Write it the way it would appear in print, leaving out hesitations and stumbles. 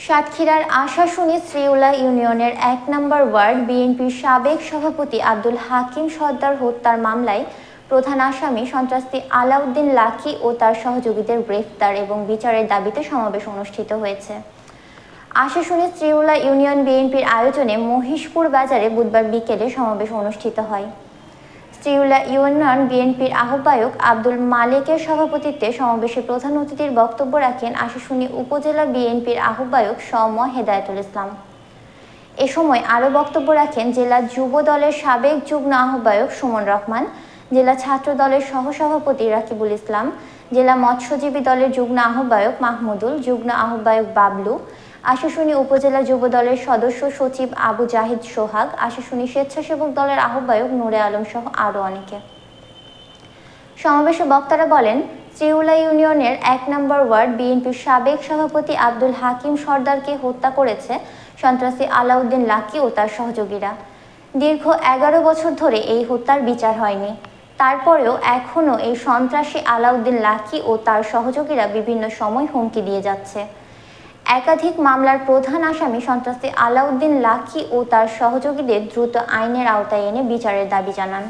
সাতক্ষীরার আশাশুনি শ্রীউলা ইউনিয়নের ১ নম্বর ওয়ার্ড বিএনপির সাবেক সভাপতি আব্দুল হাকিম সর্দার হত্যার মামলায় প্রধান আসামি সন্ত্রাসী আলাউদ্দিন লাকী ও তার সহযোগীদের গ্রেফতার এবং বিচারের দাবিতে সমাবেশ অনুষ্ঠিত হয়েছে। আশাশুনি শ্রীউলা ইউনিয়ন বিএনপির আয়োজনে মহিষপুর বাজারে বুধবার বিকেলে সমাবেশ অনুষ্ঠিত হয়। শ্রীউলা ইউনিয়ন বিএনপির আহ্বায়ক আব্দুল মালেকের সভাপতিত্বে সমাবেশে প্রধান অতিথির বক্তব্য রাখেন আশাশুনি উপজেলা বিএনপির আহ্বায়ক সম হেদায়েতুল ইসলাম। এ সময় আরও বক্তব্য রাখেন জেলা যুব দলের সাবেক যুগ্ম আহ্বায়ক সুমন রহমান, জেলা ছাত্র দলের সহসভাপতি রাকিবুল ইসলাম, জেলা মৎস্যজীবী দলের যুগ্ম আহ্বায়ক মাহমুদুল, যুগ্ম আহ্বায়ক বাবলু, আশাশুনি উপজেলা যুব দলের সদস্য সচিব আবু জাহিদ সোহাগ, আশাশুনি স্বেচ্ছাসেবক দলের আহ্বায়ক নূরে আলম সহ আরও অনেকে। সমাবেশে বক্তারা বলেন, শ্রীউলা ইউনিয়নের ১ নম্বর ওয়ার্ড বিএনপির সাবেক সভাপতি আব্দুল হাকিম সর্দারকে হত্যা করেছে সন্ত্রাসী আলাউদ্দিন লাকী ও তার সহযোগীরা। দীর্ঘ ১১ বছর ধরে এই হত্যার বিচার হয়নি। তারপরেও এখনও এই সন্ত্রাসী আলাউদ্দিন লাকী ও তার সহযোগীরা বিভিন্ন সময় হুমকি দিয়ে যাচ্ছে। একাধিক মামলার প্রধান আসামি সন্ত্রাসী আলাউদ্দিন লাকী ও তার সহযোগীদের দ্রুত আইনের আওতায় এনে বিচারের দাবি জানান।